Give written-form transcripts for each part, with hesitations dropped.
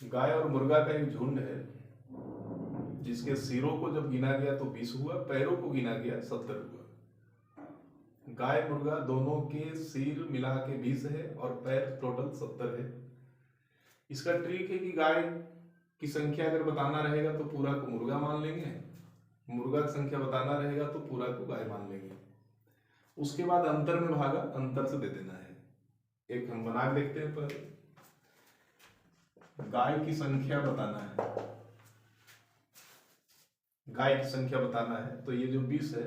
गाय और मुर्गा का एक झुंड है जिसके सिरों को जब गिना गया तो 20 हुआ, पैरों को गिना गया 70 हुआ। गाय मुर्गा दोनों के सिर मिला के 20 है और पैर टोटल 70 है। इसका ट्रिक है कि गाय की संख्या अगर बताना रहेगा तो पूरा को मुर्गा मान लेंगे, मुर्गा की संख्या बताना रहेगा तो पूरा को गाय मान लेंगे। उसके बाद अंतर में भागा अंतर से दे देना है। एक हम बना के देखते हैं। पर गाय की संख्या बताना है, गाय की संख्या बताना है तो ये जो 20 है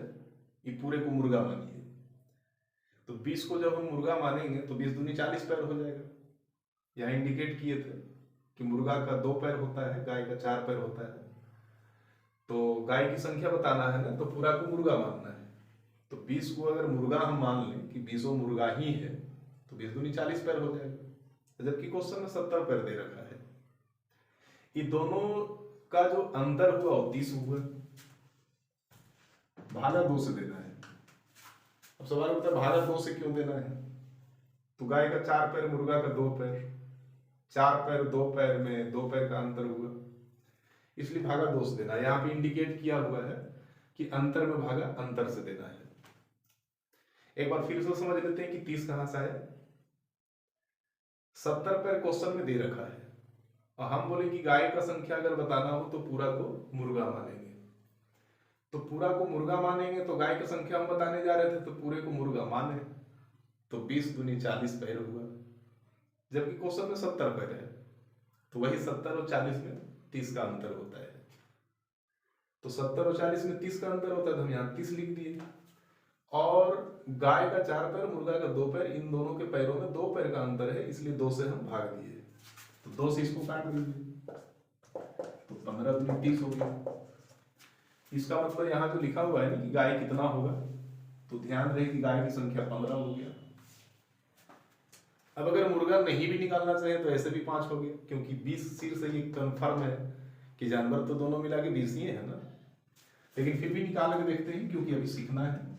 ये पूरे को मुर्गा मानिए। तो 20 को जब हम मुर्गा मानेंगे तो 20 दूनी 40 पैर हो जाएगा। यहाँ इंडिकेट किए थे कि मुर्गा का 2 पैर होता है, गाय का 4 पैर होता है। तो गाय की संख्या बताना है ना, तो पूरा को मुर्गा मानना है। तो 20 को अगर मुर्गा हम मान लें कि 20 मुर्गा ही है तो 20 दूनी 40 पैर हो जाएगा, जबकि क्वेश्चन में 70 पैर दे रखा है। ये दोनों का जो अंतर हुआ वो 30 हुआ, भागा 2 से देना है। अब सवाल होता है भागा 2 से क्यों देना है? तो गाय का 4 पैर, मुर्गा का 2 पैर, 4 पैर 2 पैर में 2 पैर का अंतर हुआ, इसलिए भागा 2 से देना है। यहाँ पे इंडिकेट किया हुआ है कि अंतर में भागा अंतर से देना है। एक बार फिर से समझ लेते हैं कि 30 कहां से आया। 70 पैर क्वेश्चन में दे रखा है और हम बोले कि गाय का संख्या अगर बताना हो तो पूरा को मुर्गा मानेंगे। तो पूरा को मुर्गा मानेंगे तो गाय की संख्या हम बताने जा रहे थे तो पूरे को मुर्गा माने, तो 20 दूनी 40 पैर हुआ, जबकि क्वेश्चन में 70 पैर है। तो वही 70 और 40 में 30 का अंतर होता है। तो 70 और 40 में 30 का अंतर होता है तो हम यहाँ 30 लिख दिए। और गाय का 4 पैर, मुर्गा का 2 पैर, इन दोनों के पैरों में 2 पैर का अंतर है, इसलिए 2 से हम भाग दिए। तो 2 से इसको काट दीजिए तो 15 दूनी 30 हो गया। इसका मतलब यहाँ जो लिखा हुआ है ना कि गाय कितना होगा, तो ध्यान रहे कि गाय की संख्या 15 हो गया। अब अगर मुर्गा नहीं भी निकालना चाहे तो ऐसे भी 5 हो गया, क्योंकि 20 सिर से ये कंफर्म है कि जानवर तो दोनों मिला के 20 ही है ना। लेकिन फिर भी निकाल के देखते हैं क्योंकि अभी सीखना है।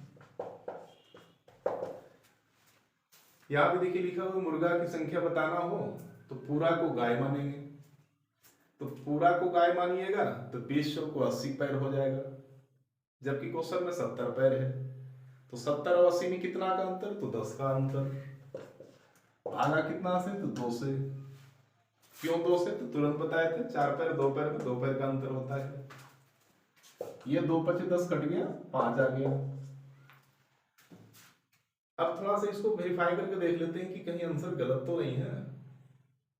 यहाँ पे देखिए लिखा हुआ मुर्गा की संख्या बताना हो तो पूरा को गाय मानेंगे। तो पूरा को गाय मानिएगा तो 20 को 80 पैर हो जाएगा, जबकि क्वेश्चन में 70 पैर है। तो 70 और 80 में कितना का अंतर? तो 10 का अंतर। भागा कितना से? तो 2 से। क्यों 2 से? तो तुरंत बताए थे 4 पैर 2 पैर में 2 पैर का अंतर होता है। ये 2 पचे 10 कट गया, 5 आ गया। अब थोड़ा सा इसको वेरीफाई करके देख लेते हैं कि कहीं आंसर गलत तो नहीं है।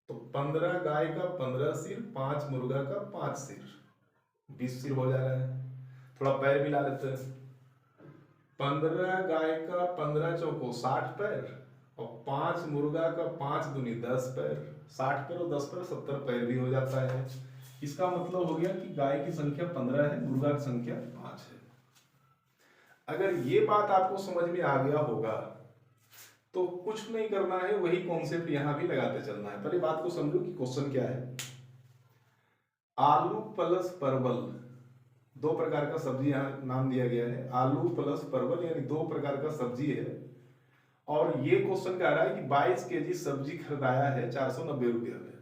तो 15 गाय का 15 सिर, 5 मुर्गा का 5 सिर, 20 सिर हो जा रहा है। थोड़ा पैर मिला लेते हैं। 15 गाय का 15 चौको 60 पैर और 5 मुर्गा का 5 दूनी 10 पैर, 60 पैर और 10 पैर 70 पैर भी हो जाता है। इसका मतलब हो गया कि गाय की संख्या 15 है, मुर्गा की संख्या 5 है। अगर ये बात आपको समझ में आ गया होगा तो कुछ नहीं करना है, वही कॉन्सेप्ट यहां भी लगाते चलना है। पहले बात को समझो कि क्वेश्चन क्या है। आलू प्लस परवल, 2 प्रकार का सब्जी यहां नाम दिया गया है। आलू प्लस परवल यानी 2 प्रकार का सब्जी है। और ये क्वेश्चन कह रहा है कि 22 केजी सब्जी खरीदाया है 490 रुपये में।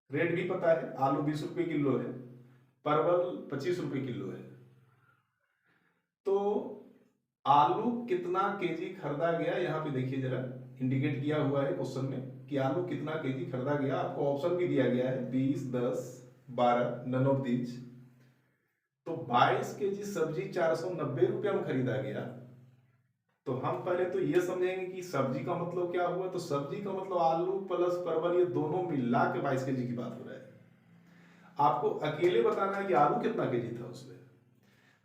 रेट भी पता है, आलू 20 रुपये किलो है, परवल 25 रुपये किलो है। तो आलू कितना केजी खरीदा गया, यहाँ पे देखिए जरा इंडिकेट किया हुआ है क्वेश्चन में कि आलू कितना केजी खरीदा गया। आपको ऑप्शन भी दिया गया है 20, 10, 12, नन ऑफ दीज। तो 22 केजी सब्जी 490 रुपया में खरीदा गया। तो हम पहले तो ये समझेंगे कि सब्जी का मतलब क्या हुआ। तो सब्जी का मतलब आलू प्लस परवल ये दोनों मिला के 22 केजी की बात हो रहा है। आपको अकेले बताना है कि आलू कितना केजी था उसमें।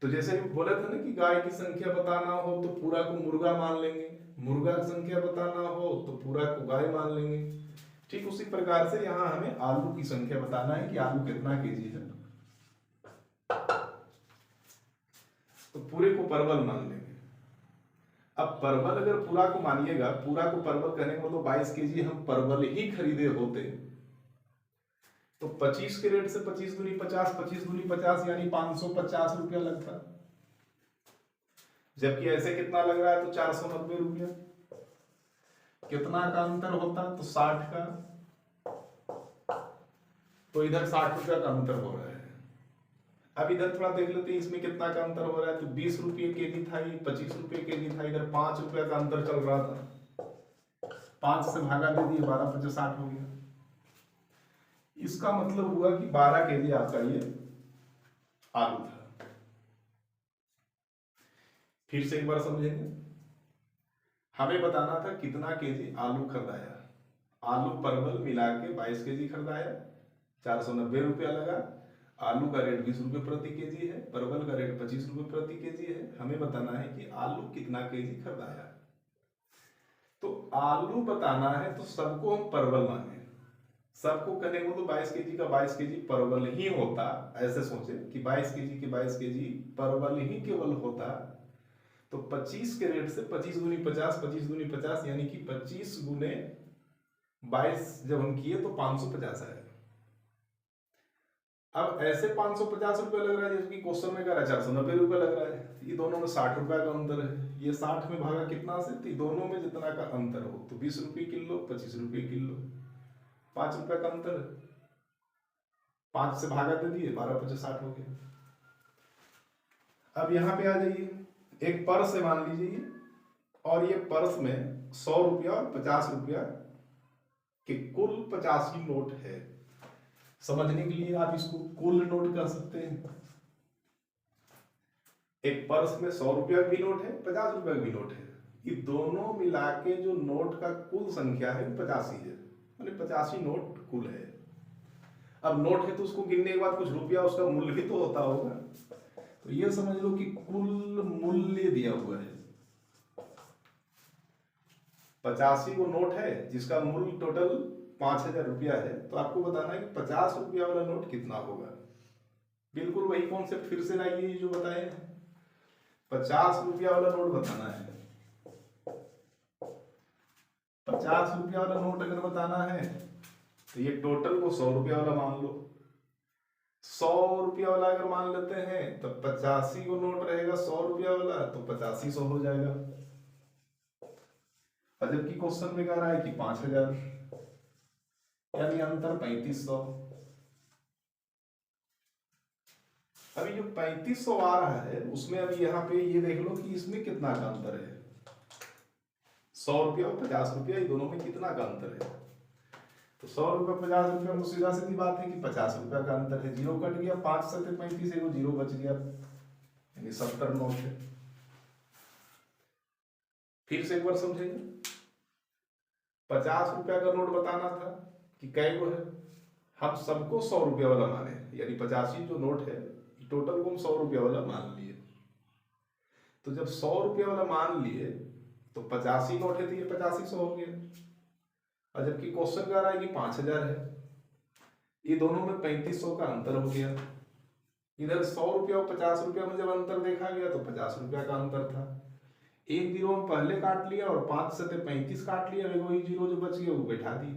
तो जैसे हम बोले थे ना कि गाय की संख्या बताना हो तो पूरा को मुर्गा मान लेंगे, मुर्गा की संख्या बताना हो तो पूरा को गाय मान लेंगे। ठीक उसी प्रकार से यहाँ हमें आलू की संख्या बताना है कि आलू कितना केजी है, तो पूरे को परवल मान लेंगे। अब परवल अगर पूरा को मानिएगा, पूरा को परवल कहने का मतलब 22 केजी हम परवल ही खरीदे होते तो 25 के रेट से 25 दूनी 50, 25 दूनी 50 यानी 550 रुपया लगता। जबकि ऐसे कितना लग रहा है तो 490 रुपया। कितना का अंतर होता तो 60 का। तो इधर 60 रुपया का अंतर हो रहा है। अब इधर थोड़ा देख लेते हैं इसमें कितना का अंतर हो रहा है। तो 20 रुपये केजी था, ये 25 रुपये केजी था, इधर 5 रुपया का अंतर चल रहा था। 5 से भागा दे दिए, 12 × 5 = 60 हो गया। इसका मतलब हुआ कि 12 केजी आपका ये आलू था। फिर से एक बार समझेंगे। हमें बताना था कितना केजी आलू खरीदाया। आलू परवल मिला के 22 केजी खरीदाया, 490 रुपया लगा। आलू का रेट 20 रुपये प्रति केजी है, परवल का रेट 25 रुपये प्रति केजी है। हमें बताना है कि आलू कितना केजी खरीदाया। तो आलू बताना है तो सबको हम परवल माने, सबको कहने को तो 22 केजी का 22 केजी परवल ही होता। ऐसे सोचे कि 22 केजी के 22 केजी परवल ही केवल होता। तो 25 के रेट से 25 दूनी 50, 25 दूनी 50, यानी कि 25 गुने 22 जब हम किए तो 550 आएगा। अब ऐसे 550 रुपये लग रहा है, जैसे कि क्वेश्चन में कह रहा है 490 रुपये लग रहा है। ये दोनों में 60 रुपया का अंतर है। ये 60 में भागा कितना से, तो दोनों में जितना का अंतर हो, तो 20 रुपये किलो, 25 रुपये किलो, 5 रुपया का अंतर। 5 से भागा दे दिए, 12 × 5 = 60 हो गया। अब यहाँ पे आ जाइए, एक पर्स है मान लीजिए, और ये पर्स में 100 रुपया और 50 रुपया के कुल 85 नोट है। समझने के लिए आप इसको कुल नोट कर सकते हैं। एक पर्स में 100 रुपया भी नोट है, 50 रुपया भी नोट है। ये दोनों मिला के जो नोट का कुल संख्या है 85 है, माने 85 नोट कुल है। अब नोट है तो उसको गिनने के बाद कुछ रुपया उसका मूल्य भी तो होता होगा। तो ये समझ लो कि कुल मूल्य दिया हुआ है। 85 वो नोट है जिसका मूल्य टोटल 5000 रुपया है। तो आपको बताना है कि 50 रुपया वाला नोट कितना होगा। बिल्कुल वही कॉन्सेप्ट फिर से लाइए जो बताए हैं। 50 रुपया वाला नोट बताना है। 50 रुपया वाला नोट अगर बताना है तो ये टोटल को 100 रुपया वाला मान लो। 100 रुपया वाला अगर मान लेते हैं तो 85 को नोट रहेगा 100 रुपया वाला, तो 85 100 हो जाएगा। और जबकि क्वेश्चन में कह रहा है कि 5000, यानी अंतर 3500। अभी जो 3500 आ रहा है उसमें अभी यहाँ पे ये देख लो कि इसमें कितना का अंतर है। 100 रुपया और 50 रुपया, ये दोनों में कितना का अंतर है। तो 100 रुपया 50 रुपया में सीधा सीधी बात है कि 50 रुपया का अंतर है। जीरो कट गया, 5 से 35 है, वो जीरो बच गया, यानी 70 नोट है। फिर से एक बार समझेंगे। 50 रुपया का नोट बताना था कि कै गो है। हम सबको 100 रुपया वाला माने, यानी 85 जो नोट है टोटल को हम 100 रुपया वाला मान लिए। तो जब 100 रुपया वाला मान लिए तो 85 नोट है तो ये 85 100 हो गया। और जबकि क्वेश्चन कह रहा है कि 5000 है, ये दोनों में 3500 का अंतर हो गया। इधर 100 रुपया और 50 रुपया में जब अंतर देखा गया तो 50 रुपया का अंतर था। एक जीरो हम पहले काट लिया और 5 से 35 काट लिया, वही जीरो जो बच गया वो बैठा दी।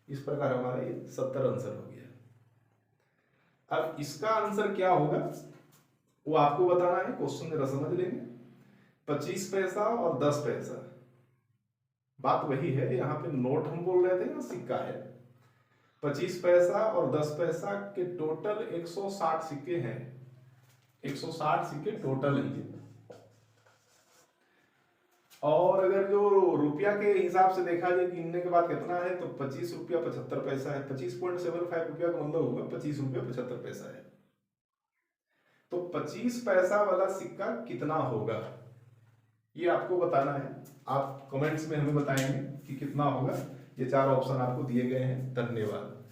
इस प्रकार हमारा ये 70 आंसर हो गया। अब इसका आंसर क्या होगा वो आपको बताना है, क्वेश्चन जरा समझ लेंगे। 25 पैसा और 10 पैसा, बात वही है। यहाँ पे नोट हम बोल रहे थे ना, सिक्का है। 25 पैसा और 10 पैसा के टोटल 160 सिक्के हैं। 160 सिक्के टोटल हैं। और अगर जो रुपया के हिसाब से देखा जाए गिनने के बाद कितना है, तो 25 रुपया 75 पैसा है। 25.75 रुपया का मतलब होगा 25 रुपया 75 पैसा है। तो 25 पैसा वाला सिक्का कितना होगा ये आपको बताना है। आप कमेंट्स में हमें बताएंगे कि कितना होगा। ये 4 ऑप्शन आपको दिए गए हैं। धन्यवाद।